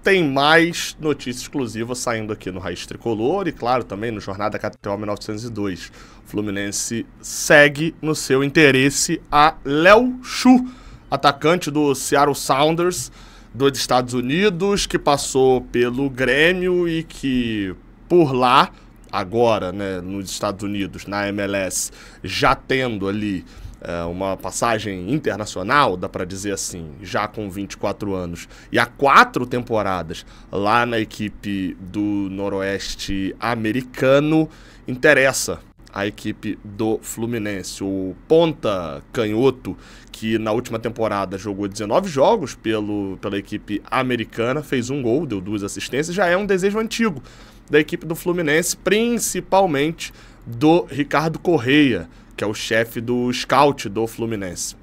tem mais notícia exclusiva saindo aqui no Raiz Tricolor e, claro, também no Jornada KTO 1902. O Fluminense segue no seu interesse a Léo Chu, atacante do Seattle Sounders dos Estados Unidos, que passou pelo Grêmio e que por lá, agora, né, nos Estados Unidos, na MLS, já tendo ali uma passagem internacional, dá para dizer assim, já com 24 anos, e há 4 temporadas lá na equipe do Noroeste americano, interessa a equipe do Fluminense. O ponta canhoto, que na última temporada jogou 19 jogos pela equipe americana, fez 1 gol, deu 2 assistências, já é um desejo antigo da equipe do Fluminense, principalmente do Ricardo Correia, que é o chefe do scout do Fluminense.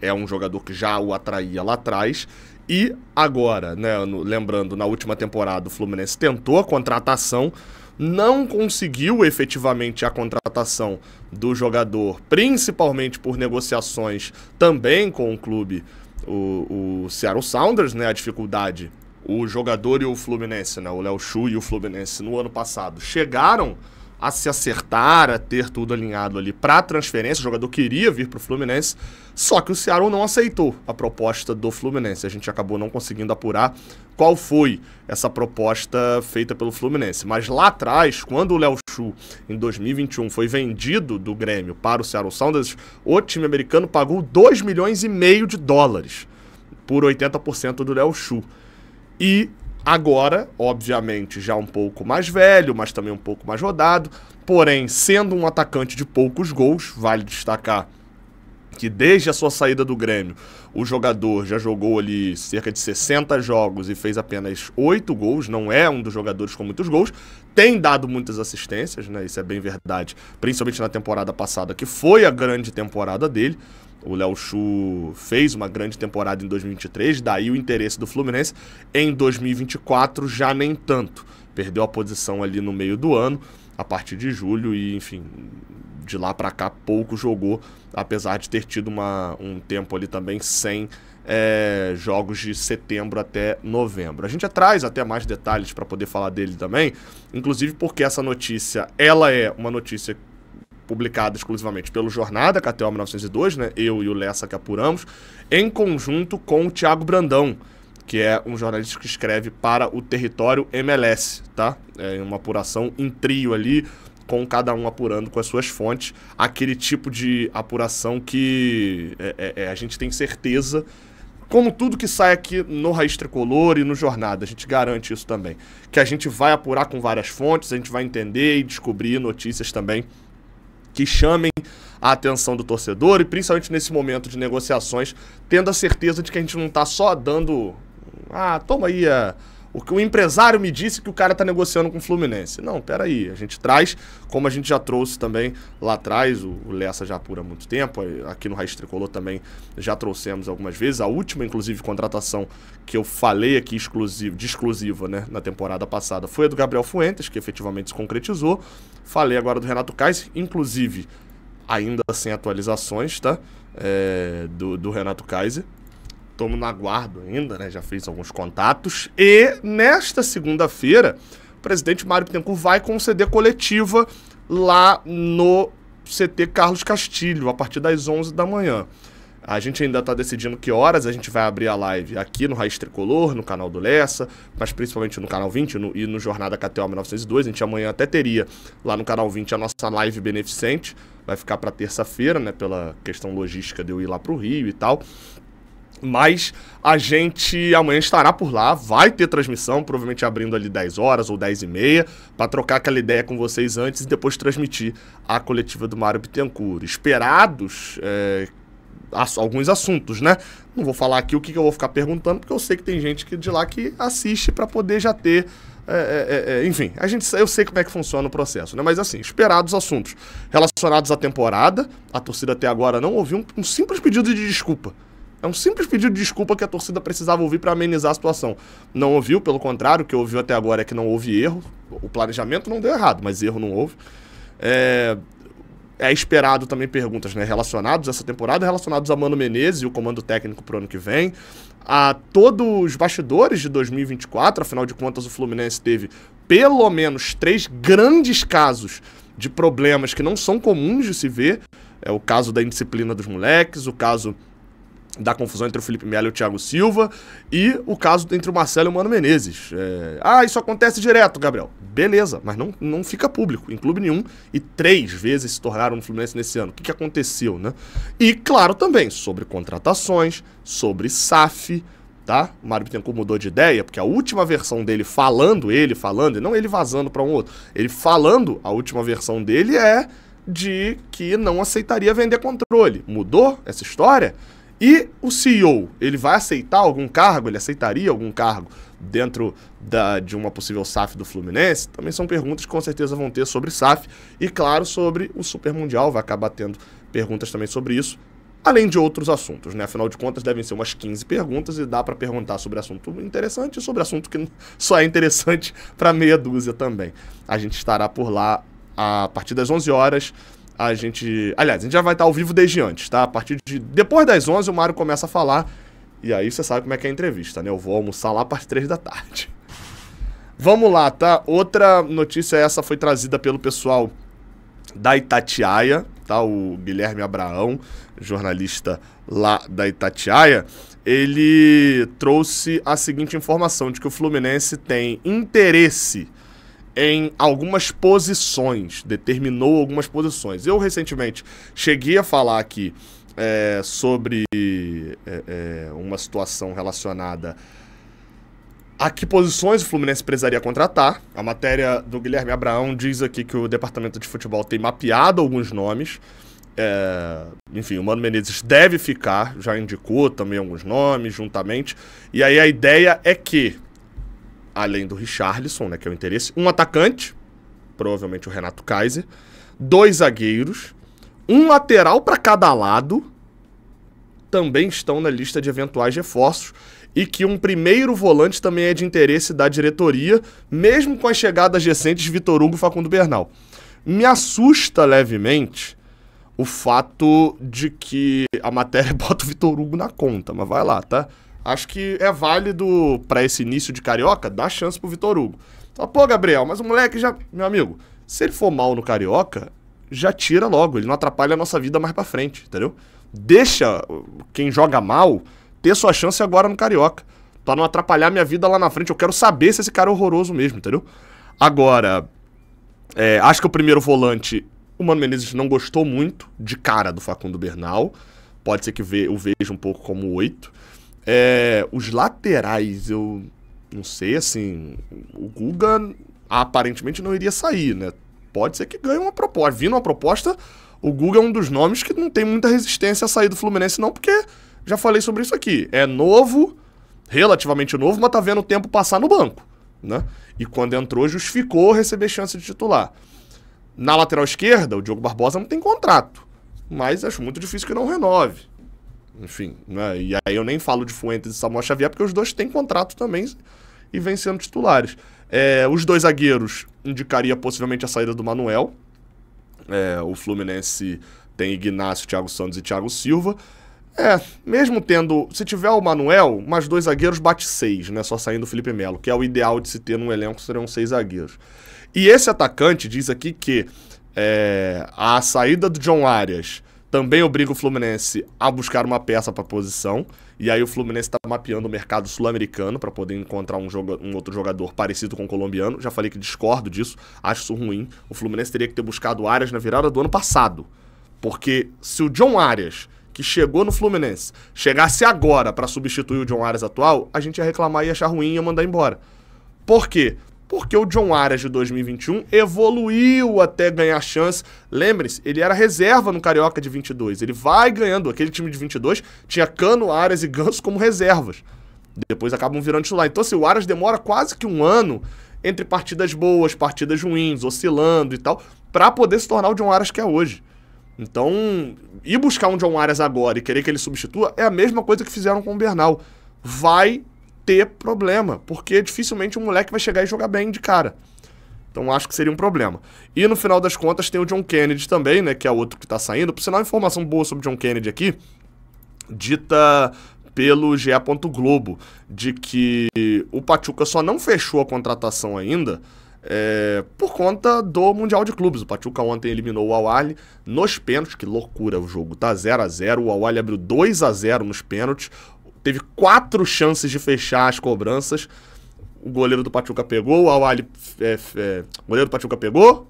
É um jogador que já o atraía lá atrás. E agora, né, lembrando, na última temporada o Fluminense tentou a contratação, não conseguiu efetivamente a contratação do jogador, principalmente por negociações também com o clube, o Seattle Sounders, né, a dificuldade. O jogador e o Fluminense, né, o Léo Chu e o Fluminense no ano passado chegaram a se acertar, a ter tudo alinhado ali para a transferência. O jogador queria vir para o Fluminense, só que o Seattle não aceitou a proposta do Fluminense. A gente acabou não conseguindo apurar qual foi essa proposta feita pelo Fluminense. Mas lá atrás, quando o Léo Chu, em 2021, foi vendido do Grêmio para o Seattle Sounders, o time americano pagou 2,5 milhões de dólares por 80% do Léo Chu. E agora, obviamente, já um pouco mais velho, mas também um pouco mais rodado, porém, sendo um atacante de poucos gols, vale destacar que desde a sua saída do Grêmio, o jogador já jogou ali cerca de 60 jogos e fez apenas 8 gols, não é um dos jogadores com muitos gols, tem dado muitas assistências, né? Isso é bem verdade, principalmente na temporada passada, que foi a grande temporada dele. O Léo Chu fez uma grande temporada em 2023, daí o interesse do Fluminense. Em 2024 já nem tanto. Perdeu a posição ali no meio do ano, a partir de julho, e enfim, de lá para cá pouco jogou, apesar de ter tido um tempo ali também sem jogos de setembro até novembro. A gente traz até mais detalhes para poder falar dele também, inclusive porque essa notícia, ela é uma notícia publicada exclusivamente pelo Jornada KTO 1902, né? Eu e o Lessa que apuramos, em conjunto com o Thiago Brandão, que é um jornalista que escreve para o Território MLS, tá? É uma apuração em trio ali, com cada um apurando com as suas fontes, aquele tipo de apuração que a gente tem certeza, como tudo que sai aqui no Raiz Tricolor e no Jornada, a gente garante isso também, que a gente vai apurar com várias fontes, a gente vai entender e descobrir notícias também que chamem a atenção do torcedor e principalmente nesse momento de negociações, tendo a certeza de que a gente não está só dando... toma aí o que o empresário me disse que o cara está negociando com o Fluminense. Não, peraí, a gente traz, como a gente já trouxe também lá atrás, o Lessa já apura há muito tempo, aqui no Raiz Tricolor também já trouxemos algumas vezes, a última, inclusive, contratação que eu falei aqui de exclusiva, né, na temporada passada, foi a do Gabriel Fuentes, que efetivamente se concretizou. Falei agora do Renato Kaiser, inclusive, ainda sem atualizações, tá, do Renato Kaiser. Estamos no aguardo ainda, né? Já fiz alguns contatos. E nesta segunda-feira, o presidente Mário Bittencourt vai conceder coletiva lá no CT Carlos Castilho, a partir das 11 da manhã. A gente ainda está decidindo que horas a gente vai abrir a live aqui no Raiz Tricolor, no canal do Lessa, mas principalmente no canal 20 e no Jornada KTO 1902. A gente amanhã até teria lá no canal 20 a nossa live beneficente. Vai ficar para terça-feira, né? Pela questão logística de eu ir lá para o Rio e tal. Mas a gente amanhã estará por lá, vai ter transmissão, provavelmente abrindo ali 10 horas ou 10h30, para trocar aquela ideia com vocês antes e depois transmitir a coletiva do Mário Bittencourt. Esperados alguns assuntos, né? Não vou falar aqui o que eu vou ficar perguntando, porque eu sei que tem gente de lá que assiste para poder já ter... enfim, eu sei como é que funciona o processo, né? Mas assim, esperados assuntos relacionados à temporada. A torcida até agora não ouviu um simples pedido de desculpa. É um simples pedido de desculpa que a torcida precisava ouvir para amenizar a situação. Não ouviu, pelo contrário, o que ouviu até agora é que não houve erro. O planejamento não deu errado, mas erro não houve. É É esperado também perguntas, né, relacionadas a essa temporada, relacionados a Mano Menezes e o comando técnico pro ano que vem, a todos os bastidores de 2024, afinal de contas o Fluminense teve pelo menos 3 grandes casos de problemas que não são comuns de se ver. É o caso da indisciplina dos moleques, o caso da confusão entre o Felipe Melo e o Thiago Silva e o caso entre o Marcelo e o Mano Menezes. Isso acontece direto, Gabriel. Beleza, mas não fica público em clube nenhum e 3 vezes se tornaram no Fluminense nesse ano. O que aconteceu, né? E, claro, também sobre contratações, sobre SAF, tá? O Mário Bittencourt mudou de ideia, porque a última versão dele falando, e não ele vazando para um outro, ele falando, a última versão dele é de que não aceitaria vender controle. Mudou essa história? E o CEO, ele vai aceitar algum cargo? Ele aceitaria algum cargo dentro de uma possível SAF do Fluminense? Também são perguntas que com certeza vão ter sobre SAF e, claro, sobre o Super Mundial. Vai acabar tendo perguntas também sobre isso, além de outros assuntos, né? Afinal de contas, devem ser umas 15 perguntas e dá para perguntar sobre assunto interessante e sobre assunto que só é interessante para meia dúzia também. A gente estará por lá a partir das 11 horas. A gente já vai estar ao vivo desde antes, tá? A partir de... Depois das 11 o Mário começa a falar e aí você sabe como é que é a entrevista, né? Eu vou almoçar lá para as 3 da tarde. Vamos lá, tá? Outra notícia, essa foi trazida pelo pessoal da Itatiaia, tá? O Guilherme Abraão, jornalista lá da Itatiaia, ele trouxe a seguinte informação, de que o Fluminense tem interesse em algumas posições, determinou algumas posições. Eu, recentemente, cheguei a falar aqui sobre uma situação relacionada a que posições o Fluminense precisaria contratar. A matéria do Guilherme Abraão diz aqui que o departamento de futebol tem mapeado alguns nomes. Enfim, o Mano Menezes deve ficar, já indicou também alguns nomes juntamente. E aí a ideia é que, além do Richarlison, né, que é o interesse, um atacante, provavelmente o Renato Kaiser, 2 zagueiros, um lateral para cada lado, também estão na lista de eventuais reforços, e que um primeiro volante também é de interesse da diretoria, mesmo com as chegadas recentes de Vitor Hugo e Facundo Bernal. Me assusta levemente o fato de que a matéria bota o Vitor Hugo na conta, mas vai lá, tá? Acho que é válido para esse início de Carioca dar chance pro Vitor Hugo. Então, pô, Gabriel, mas o moleque já... Meu amigo, se ele for mal no Carioca, já tira logo. Ele não atrapalha a nossa vida mais pra frente, entendeu? Deixa quem joga mal ter sua chance agora no Carioca, pra não atrapalhar minha vida lá na frente. Eu quero saber se esse cara é horroroso mesmo, entendeu? Agora, acho que o primeiro volante, o Mano Menezes não gostou muito de cara do Facundo Bernal. Pode ser que eu veja um pouco como 8. Os laterais, eu não sei, assim, o Guga aparentemente não iria sair, né? Pode ser que ganhe uma proposta. Vindo uma proposta, o Guga é um dos nomes que não tem muita resistência a sair do Fluminense não, porque já falei sobre isso aqui. É novo, relativamente novo, mas tá vendo o tempo passar no banco, né? E quando entrou, justificou receber chance de titular. Na lateral esquerda, o Diogo Barbosa não tem contrato, mas acho muito difícil que não renove. Enfim, né? E aí eu nem falo de Fuentes e Samuel Xavier, porque os dois têm contrato também e vêm sendo titulares. Os 2 zagueiros indicaria possivelmente a saída do Manuel. O Fluminense tem Ignacio, Thiago Santos e Thiago Silva. Mesmo tendo... Se tiver o Manuel, mais 2 zagueiros bate 6, né? Só saindo o Felipe Melo, que é o ideal de se ter num elenco, seriam 6 zagueiros. E esse atacante diz aqui que a saída do John Arias também obriga o Fluminense a buscar uma peça para a posição. E aí o Fluminense está mapeando o mercado sul-americano para poder encontrar um outro jogador parecido com o colombiano. Já falei que discordo disso, acho isso ruim. O Fluminense teria que ter buscado o Arias na virada do ano passado. Porque se o John Arias, que chegou no Fluminense, chegasse agora para substituir o John Arias atual, a gente ia reclamar e achar ruim e ia mandar embora. Por quê? Porque o John Arias de 2021 evoluiu até ganhar chance. Lembre-se, ele era reserva no Carioca de 22. Ele vai ganhando. Aquele time de 22 tinha Cano, Arias e Ganso como reservas. Depois acabam virando titular. Então, assim, o Arias demora quase que um ano entre partidas boas, partidas ruins, oscilando e tal, para poder se tornar o John Arias que é hoje. Então, ir buscar um John Arias agora e querer que ele substitua é a mesma coisa que fizeram com o Bernal. Vai ter problema, porque dificilmente um moleque vai chegar e jogar bem de cara. Então acho que seria um problema. E no final das contas tem o John Kennedy também, né, que é outro que tá saindo. Por sinal, informação boa sobre o John Kennedy aqui, dita pelo GE. Globo, de que o Pachuca só não fechou a contratação ainda por conta do Mundial de Clubes. O Pachuca ontem eliminou o Al-Ahly nos pênaltis, que loucura o jogo, tá 0-0, o Al-Ahly abriu 2-0 nos pênaltis, teve 4 chances de fechar as cobranças, o goleiro do Pachuca pegou, o Al-Ahly, o goleiro do Pachuca pegou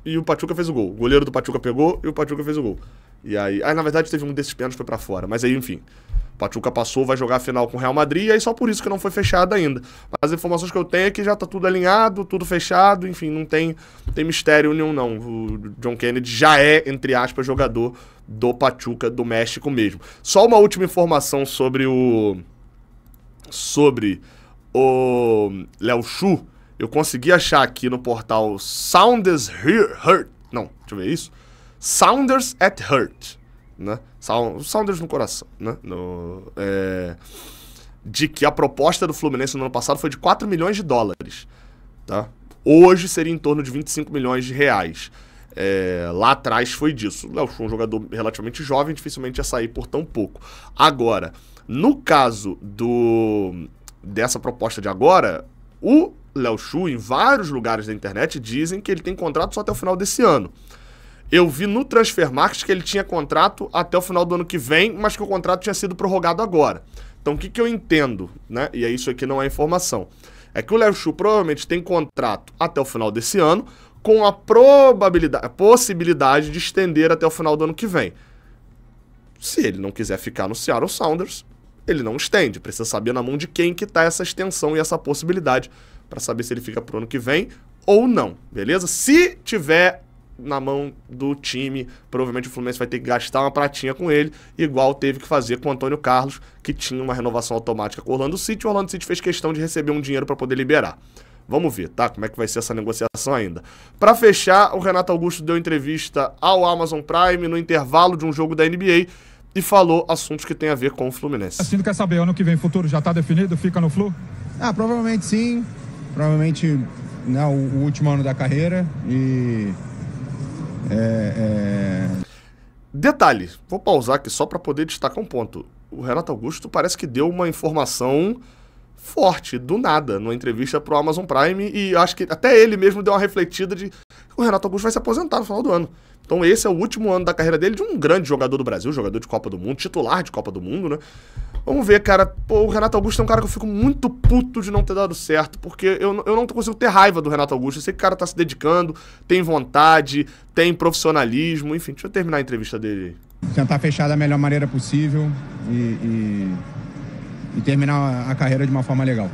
e o Pachuca fez o gol, o goleiro do Pachuca pegou e o Pachuca fez o gol. E aí, na verdade teve um desses pênaltis que foi pra fora, mas aí enfim, o Pachuca passou, vai jogar a final com o Real Madrid, e aí só por isso que não foi fechado ainda. Mas as informações que eu tenho é que já tá tudo alinhado, tudo fechado, enfim, não tem mistério nenhum não. O John Kennedy já é, entre aspas, jogador do Pachuca do México mesmo. Só uma última informação sobre o Léo Xu, eu consegui achar aqui no portal Sounders Heart, não, deixa eu ver isso, Sounders at Heart, né? Sounders no coração, né? De que a proposta do Fluminense no ano passado foi de 4 milhões de dólares, tá? Hoje seria em torno de 25 milhões de reais. Lá atrás foi disso. O Léo Xu é um jogador relativamente jovem, dificilmente ia sair por tão pouco. Agora, no caso dessa proposta de agora, o Léo Xu, em vários lugares da internet, dizem que ele tem contrato só até o final desse ano. Eu vi no Transfermarkt que ele tinha contrato até o final do ano que vem, mas que o contrato tinha sido prorrogado agora. Então o que eu entendo, né? E isso aqui não é informação. É que o Léo Xu provavelmente tem contrato até o final desse ano, com a possibilidade de estender até o final do ano que vem. Se ele não quiser ficar no Seattle Sounders, ele não estende. Precisa saber na mão de quem que tá essa extensão e essa possibilidade para saber se ele fica pro ano que vem ou não, beleza? Se tiver na mão do time, provavelmente o Fluminense vai ter que gastar uma pratinha com ele, igual teve que fazer com o Antônio Carlos, que tinha uma renovação automática com o Orlando City. O Orlando City fez questão de receber um dinheiro para poder liberar. Vamos ver, tá? Como é que vai ser essa negociação ainda. Para fechar, o Renato Augusto deu entrevista ao Amazon Prime no intervalo de um jogo da NBA e falou assuntos que tem a ver com o Fluminense. Assim, quer saber, ano que vem, futuro já tá definido? Fica no Flu? Provavelmente sim. Provavelmente, né, o último ano da carreira e... Detalhe, vou pausar aqui só para poder destacar um ponto. O Renato Augusto parece que deu uma informação forte, do nada, numa entrevista pro Amazon Prime, e acho que até ele mesmo deu uma refletida de que o Renato Augusto vai se aposentar no final do ano. Então esse é o último ano da carreira dele, de um grande jogador do Brasil, jogador de Copa do Mundo, titular de Copa do Mundo, né? Vamos ver, cara. Pô, o Renato Augusto é um cara que eu fico muito puto de não ter dado certo, porque eu não consigo ter raiva do Renato Augusto. Eu sei que o cara tá se dedicando, tem vontade, tem profissionalismo, enfim. Deixa eu terminar a entrevista dele. Tentar fechar da melhor maneira possível e terminar a carreira de uma forma legal.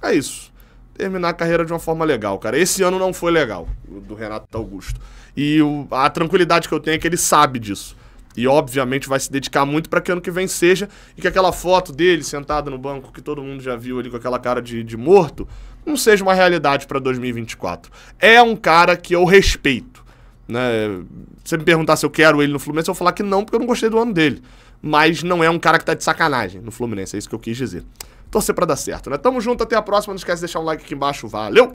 É isso. Terminar a carreira de uma forma legal, cara. Esse ano não foi legal, do Renato Augusto. E a tranquilidade que eu tenho é que ele sabe disso. E, obviamente, vai se dedicar muito para que ano que vem seja, e que aquela foto dele sentado no banco, que todo mundo já viu ali com aquela cara de morto, não seja uma realidade para 2024. É um cara que eu respeito, né? Se você me perguntar se eu quero ele no Fluminense, eu vou falar que não, porque eu não gostei do ano dele. Mas não é um cara que tá de sacanagem no Fluminense, é isso que eu quis dizer. Torcer para dar certo, né? Tamo junto, até a próxima. Não esquece de deixar um like aqui embaixo. Valeu!